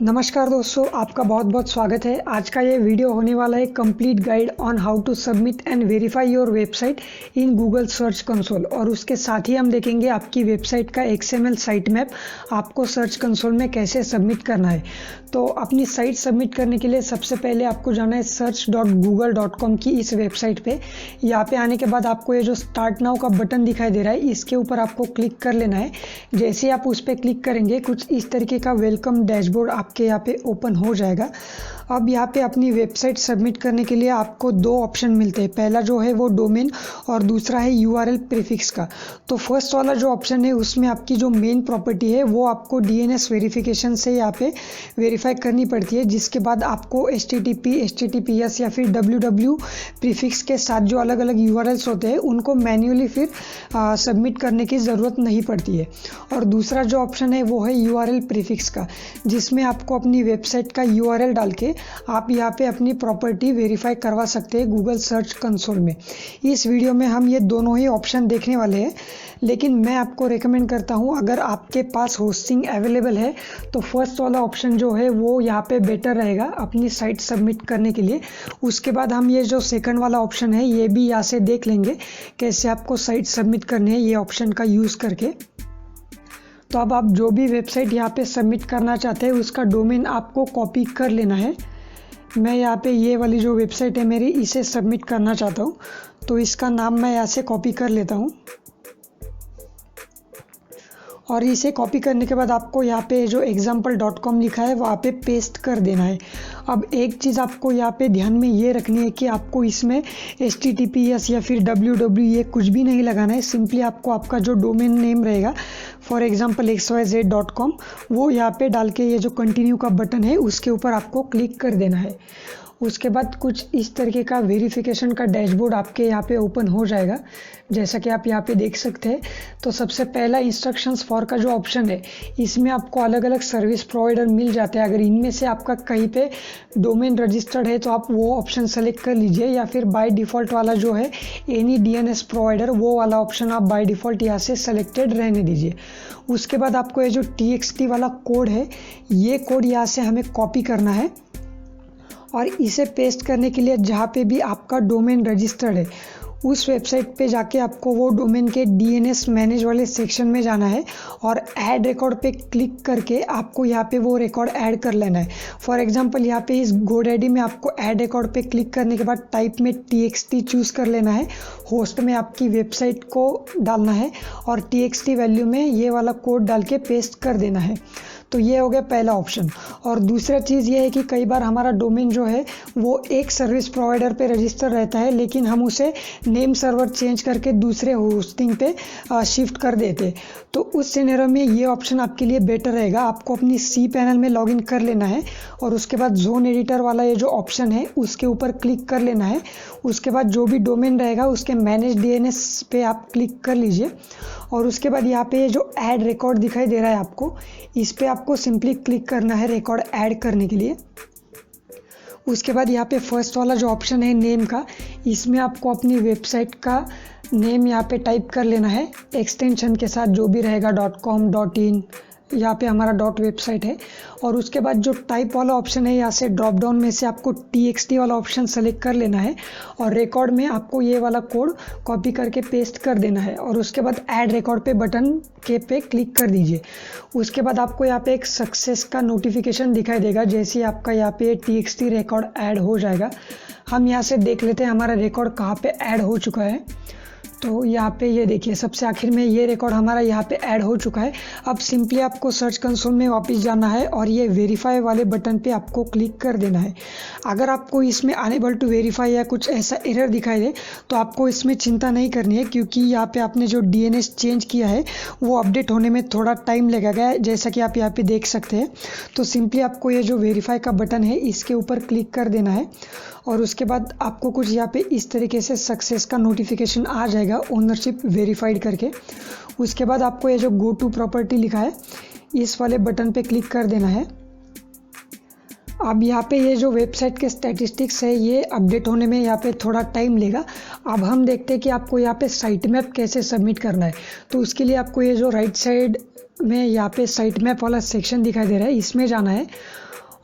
नमस्कार दोस्तों, आपका बहुत बहुत स्वागत है। आज का ये वीडियो होने वाला है complete guide on how to submit and verify your website in Google Search Console. और उसके साथ ही हम देखेंगे आपकी वेबसाइट का XML साइट मैप आपको सर्च कंसोल में कैसे सबमिट करना है। तो अपनी साइट सबमिट करने के लिए सबसे पहले आपको जाना है search.google.com की इस वेबसाइट पे। यहाँ पे आने के बाद आपको ये जो स्टार्ट नाउ का बटन दिखाई दे रहा है, इसके ऊपर आपको क्लिक कर लेना है। जैसे ही आप उस पर क्लिक करेंगे, कुछ इस तरीके का वेलकम डैशबोर्ड आपके यहाँ पे ओपन हो जाएगा। अब यहाँ पे अपनी वेबसाइट सबमिट करने के लिए आपको दो ऑप्शन मिलते हैं। पहला जो है वो डोमेन और दूसरा है URL प्रीफिक्स का। तो फर्स्ट वाला जो ऑप्शन है उसमें आपकी जो मेन प्रॉपर्टी है वो आपको DNS वेरिफिकेशन से यहाँ पे वेरीफाई करनी पड़ती है, जिसके बाद आपको HTTP, HTTPS या फिर www प्रीफिक्स के साथ जो अलग अलग URLs होते हैं उनको मैन्युअली फिर सबमिट करने की ज़रूरत नहीं पड़ती है। और दूसरा जो ऑप्शन है वो है URL प्रीफिक्स का, जिसमें आपको अपनी वेबसाइट का URL डाल के आप यहाँ पे अपनी प्रॉपर्टी वेरीफाई करवा सकते हैं गूगल सर्च कंसोल में। इस वीडियो में हम ये दोनों ही ऑप्शन देखने वाले हैं, लेकिन मैं आपको रेकमेंड करता हूँ अगर आपके पास होस्टिंग अवेलेबल है तो फर्स्ट वाला ऑप्शन जो है वो यहाँ पे बेटर रहेगा अपनी साइट सबमिट करने के लिए। उसके बाद हम ये जो सेकंड वाला ऑप्शन है ये भी यहाँ से देख लेंगे कैसे आपको साइट सबमिट करनी है ये ऑप्शन का यूज़ करके। तो अब आप जो भी वेबसाइट यहाँ पे सबमिट करना चाहते हैं उसका डोमेन आपको कॉपी कर लेना है। मैं यहाँ पे ये वाली जो वेबसाइट है मेरी, इसे सबमिट करना चाहता हूँ, तो इसका नाम मैं यहाँ से कॉपी कर लेता हूँ। और इसे कॉपी करने के बाद आपको यहाँ पे जो example.com लिखा है वहाँ पे पेस्ट कर देना है। अब एक चीज़ आपको यहाँ पे ध्यान में ये रखनी है कि आपको इसमें HTTPS या फिर www ये कुछ भी नहीं लगाना है। सिंपली आपको आपका जो डोमेन नेम रहेगा, फॉर एग्जाम्पल xyz.com, वो यहाँ पे डाल के ये जो कंटिन्यू का बटन है उसके ऊपर आपको क्लिक कर देना है। उसके बाद कुछ इस तरीके का वेरिफिकेशन का डैशबोर्ड आपके यहाँ पे ओपन हो जाएगा, जैसा कि आप यहाँ पे देख सकते हैं। तो सबसे पहला इंस्ट्रक्शंस फॉर का जो ऑप्शन है इसमें आपको अलग अलग सर्विस प्रोवाइडर मिल जाते हैं। अगर इनमें से आपका कहीं पे डोमेन रजिस्टर्ड है तो आप वो ऑप्शन सेलेक्ट कर लीजिए, या फिर बाय डिफ़ॉल्ट वाला जो है एनी DNS प्रोवाइडर, वो वाला ऑप्शन आप बाय डिफ़ॉल्ट यहाँ से सेलेक्टेड रहने दीजिए। उसके बाद आपको ये जो TXT वाला कोड है, ये कोड यहाँ से हमें कॉपी करना है और इसे पेस्ट करने के लिए जहाँ पे भी आपका डोमेन रजिस्टर्ड है उस वेबसाइट पे जाके आपको वो डोमेन के DNS मैनेज वाले सेक्शन में जाना है और ऐड रिकॉर्ड पे क्लिक करके आपको यहाँ पे वो रिकॉर्ड ऐड कर लेना है। फॉर एग्जांपल यहाँ पे इस GoDaddy में आपको ऐड रिकॉर्ड पे क्लिक करने के बाद टाइप में TXT चूज़ कर लेना है, होस्ट में आपकी वेबसाइट को डालना है और TXT वैल्यू में ये वाला कोड डाल के पेस्ट कर देना है। तो ये हो गया पहला ऑप्शन। और दूसरा चीज़ ये है कि कई बार हमारा डोमेन जो है वो एक सर्विस प्रोवाइडर पे रजिस्टर रहता है, लेकिन हम उसे नेम सर्वर चेंज करके दूसरे होस्टिंग पे शिफ्ट कर देते। तो उस सिनेरियो में ये ऑप्शन आपके लिए बेटर रहेगा। आपको अपनी cPanel में लॉगिन कर लेना है और उसके बाद जोन एडिटर वाला ये जो ऑप्शन है उसके ऊपर क्लिक कर लेना है। उसके बाद जो भी डोमेन रहेगा उसके मैनेज DNS पे आप क्लिक कर लीजिए और उसके बाद यहाँ पे जो ऐड रिकॉर्ड दिखाई दे रहा है आपको, इस पे आपको सिंपली क्लिक करना है रिकॉर्ड ऐड करने के लिए। उसके बाद यहाँ पे फर्स्ट वाला जो ऑप्शन है नेम का, इसमें आपको अपनी वेबसाइट का नेम यहाँ पे टाइप कर लेना है एक्सटेंशन के साथ, जो भी रहेगा .com, .in, यहाँ पे हमारा .website है। और उसके बाद जो टाइप वाला ऑप्शन है यहाँ से ड्रॉप डाउन में से आपको TXT वाला ऑप्शन सेलेक्ट कर लेना है और रिकॉर्ड में आपको ये वाला कोड कॉपी करके पेस्ट कर देना है और उसके बाद ऐड रिकॉर्ड पे बटन के पे क्लिक कर दीजिए। उसके बाद आपको यहाँ पे एक सक्सेस का नोटिफिकेशन दिखाई देगा जैसे ही आपका यहाँ पे TXT रिकॉर्ड ऐड हो जाएगा। हम यहाँ से देख लेते हैं हमारा रिकॉर्ड कहाँ पे ऐड हो चुका है। तो यहाँ पे ये देखिए सबसे आखिर में ये रिकॉर्ड हमारा यहाँ पे ऐड हो चुका है। अब सिंपली आपको सर्च कंसोल में वापस जाना है और ये वेरीफाई वाले बटन पे आपको क्लिक कर देना है। अगर आपको इसमें अनेबल टू वेरीफाई या कुछ ऐसा एरर दिखाई दे तो आपको इसमें चिंता नहीं करनी है, क्योंकि यहाँ पे आपने जो DNS चेंज किया है वो अपडेट होने में थोड़ा टाइम लगेगा, जैसा कि आप यहाँ पे देख सकते हैं। तो सिंपली आपको ये जो वेरीफाई का बटन है इसके ऊपर क्लिक कर देना है और उसके बाद आपको कुछ यहाँ पे इस तरीके से सक्सेस का नोटिफिकेशन आ जाएगा ओनरशिप वेरीफाइड करके। उसके बाद आपको ये जो गो टू प्रॉपर्टी लिखा है इस वाले बटन पे क्लिक कर देना है अब यहाँ पे ये जो वेबसाइट के स्टैटिस्टिक्स है ये अपडेट होने में यहाँ पे थोड़ा टाइम लेगा। अब हम देखते हैं कि आपको यहाँ पे साइट मैप कैसे सबमिट करना है। तो उसके लिए आपको ये जो राइट साइड में यहाँ पे साइट मैप वाला सेक्शन दिखाई दे रहा है, इसमें जाना है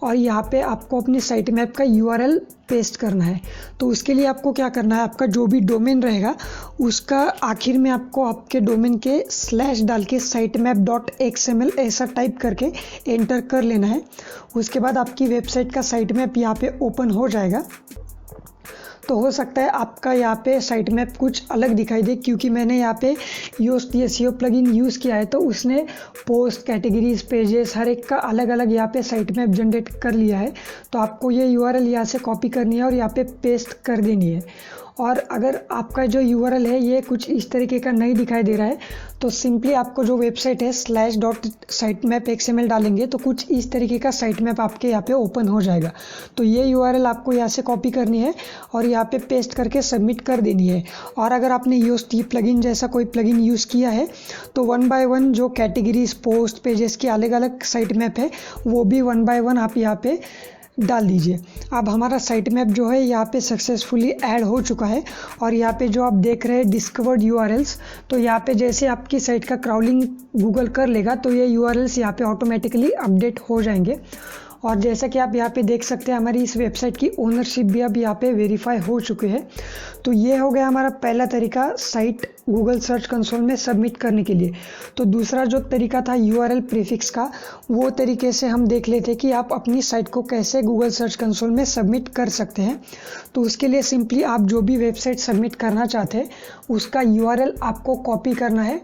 और यहाँ पे आपको अपनी साइट मैप का URL पेस्ट करना है। तो उसके लिए आपको क्या करना है, आपका जो भी डोमेन रहेगा उसका आखिर में आपको आपके डोमेन के स्लैश डाल के sitemap.xml ऐसा टाइप करके एंटर कर लेना है। उसके बाद आपकी वेबसाइट का साइट मैप यहाँ पे ओपन हो जाएगा। तो हो सकता है आपका यहाँ पे साइट मैप कुछ अलग दिखाई दे, क्योंकि मैंने यहाँ पे Yoast SEO प्लगइन यूज़ किया है तो उसने पोस्ट, कैटेगरीज, पेजेस हर एक का अलग अलग यहाँ पे साइट मैप जनरेट कर लिया है। तो आपको ये URL यहाँ से कॉपी करनी है और यहाँ पे पेस्ट कर देनी है। और अगर आपका जो URL है ये कुछ इस तरीके का नहीं दिखाई दे रहा है तो सिंपली आपको जो वेबसाइट है /sitemap.xml डालेंगे तो कुछ इस तरीके का साइट मैप आपके यहाँ पे ओपन हो जाएगा। तो ये URL आपको यहाँ से कॉपी करनी है और यहाँ पे पेस्ट करके सबमिट कर देनी है। और अगर आपने Yoast प्लगइन जैसा कोई प्लगइन यूज़ किया है तो 1 by 1 जो कैटेगरीज, पोस्ट, पेजेस की अलग अलग साइट मैप है वो भी 1 by 1 आप यहाँ पे डाल दीजिए। अब हमारा साइट मैप जो है यहाँ पे सक्सेसफुली ऐड हो चुका है। और यहाँ पे जो आप देख रहे हैं डिस्कवर्ड URLs, तो यहाँ पे जैसे आपकी साइट का क्राउलिंग गूगल कर लेगा तो ये URLs यहाँ पे ऑटोमेटिकली अपडेट हो जाएंगे। और जैसा कि आप यहाँ पे देख सकते हैं हमारी इस वेबसाइट की ओनरशिप भी अब यहाँ पे वेरीफाई हो चुके हैं। तो ये हो गया हमारा पहला तरीका साइट गूगल सर्च कंसोल में सबमिट करने के लिए। तो दूसरा जो तरीका था URL प्रीफिक्स का, वो तरीके से हम देख लेते कि आप अपनी साइट को कैसे गूगल सर्च कंसोल में सबमिट कर सकते हैं। तो उसके लिए सिंपली आप जो भी वेबसाइट सबमिट करना चाहते हैं उसका URL आपको कॉपी करना है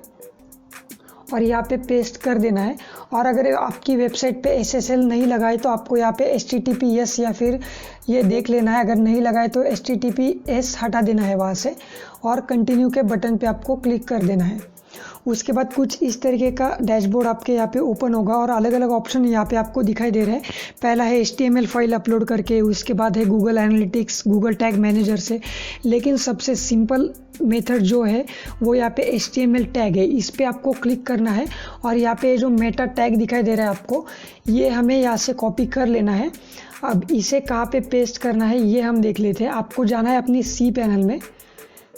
और यहाँ पे पेस्ट कर देना है। और अगर आपकी वेबसाइट पे SSL नहीं लगाए तो आपको यहाँ पे HTTPS या फिर ये देख लेना है, अगर नहीं लगाए तो HTTPS हटा देना है वहाँ से और कंटिन्यू के बटन पे आपको क्लिक कर देना है। उसके बाद कुछ इस तरीके का डैशबोर्ड आपके यहाँ पे ओपन होगा और अलग अलग ऑप्शन यहाँ पे आपको दिखाई दे रहे हैं। पहला है HTML फाइल अपलोड करके, उसके बाद है Google analytics, Google tag manager से। लेकिन सबसे सिंपल मेथड जो है वो यहाँ पे HTML टैग है, इस पर आपको क्लिक करना है और यहाँ पे जो मेटा टैग दिखाई दे रहा है आपको, ये हमें यहाँ से कॉपी कर लेना है। अब इसे कहाँ पे पेस्ट करना है ये हम देख लेते हैं। आपको जाना है अपनी cPanel में।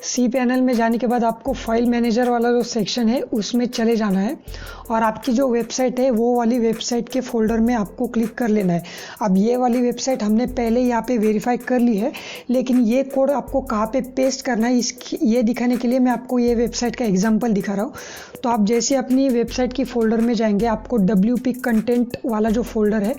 cPanel में जाने के बाद आपको फाइल मैनेजर वाला जो सेक्शन है उसमें चले जाना है और आपकी जो वेबसाइट है वो वाली वेबसाइट के फोल्डर में आपको क्लिक कर लेना है। अब ये वाली वेबसाइट हमने पहले यहाँ पे वेरीफाई कर ली है, लेकिन ये कोड आपको कहाँ पे पेस्ट करना है ये दिखाने के लिए मैं आपको ये वेबसाइट का एग्जांपल दिखा रहा हूँ। तो आप जैसे अपनी वेबसाइट की फोल्डर में जाएंगे, आपको WP कंटेंट वाला जो फोल्डर है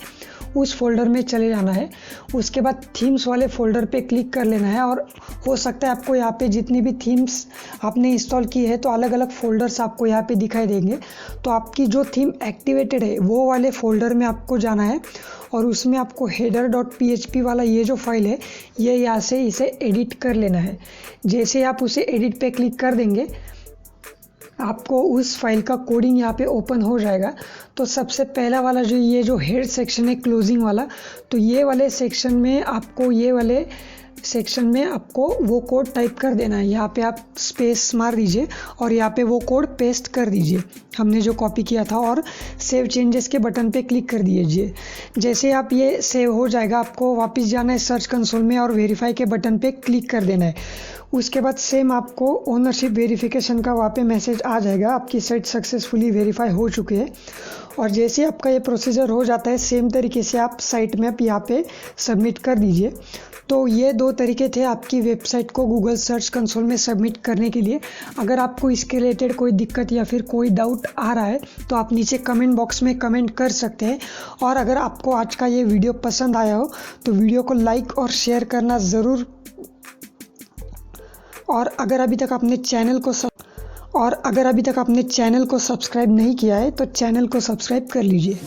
उस फोल्डर में चले जाना है। उसके बाद थीम्स वाले फोल्डर पे क्लिक कर लेना है और हो सकता है आपको यहाँ पे जितनी भी थीम्स आपने इंस्टॉल की है तो अलग अलग फोल्डर्स आपको यहाँ पे दिखाई देंगे। तो आपकी जो थीम एक्टिवेटेड है वो वाले फोल्डर में आपको जाना है और उसमें आपको header.php वाला ये जो फाइल है ये यहाँ से इसे एडिट कर लेना है। जैसे आप उसे एडिट पे क्लिक कर देंगे आपको उस फाइल का कोडिंग यहाँ पे ओपन हो जाएगा। तो सबसे पहला वाला जो ये जो हेड सेक्शन है क्लोजिंग वाला, तो ये वाले सेक्शन में आपको वो कोड टाइप कर देना है। यहाँ पे आप स्पेस मार दीजिए और यहाँ पे वो कोड पेस्ट कर दीजिए हमने जो कॉपी किया था और सेव चेंजेस के बटन पे क्लिक कर दीजिए। जैसे आप ये सेव हो जाएगा आपको वापस जाना है सर्च कंसोल में और वेरीफाई के बटन पे क्लिक कर देना है। उसके बाद सेम आपको ओनरशिप वेरिफिकेशन का वहाँ पे मैसेज आ जाएगा, आपकी साइट सक्सेसफुली वेरीफाई हो चुकी है। और जैसे आपका ये प्रोसीजर हो जाता है सेम तरीके से आप साइट मैप यहाँ पे सबमिट कर दीजिए। तो ये दो तरीके थे आपकी वेबसाइट को गूगल सर्च कंसोल में सबमिट करने के लिए। अगर आपको इसके रिलेटेड कोई दिक्कत या फिर कोई डाउट आ रहा है तो आप नीचे कमेंट बॉक्स में कमेंट कर सकते हैं। और अगर आपको आज का ये वीडियो पसंद आया हो तो वीडियो को लाइक और शेयर करना ज़रूर। और अगर अभी तक आपने चैनल को सब्सक्राइब नहीं किया है तो चैनल को सब्सक्राइब कर लीजिए।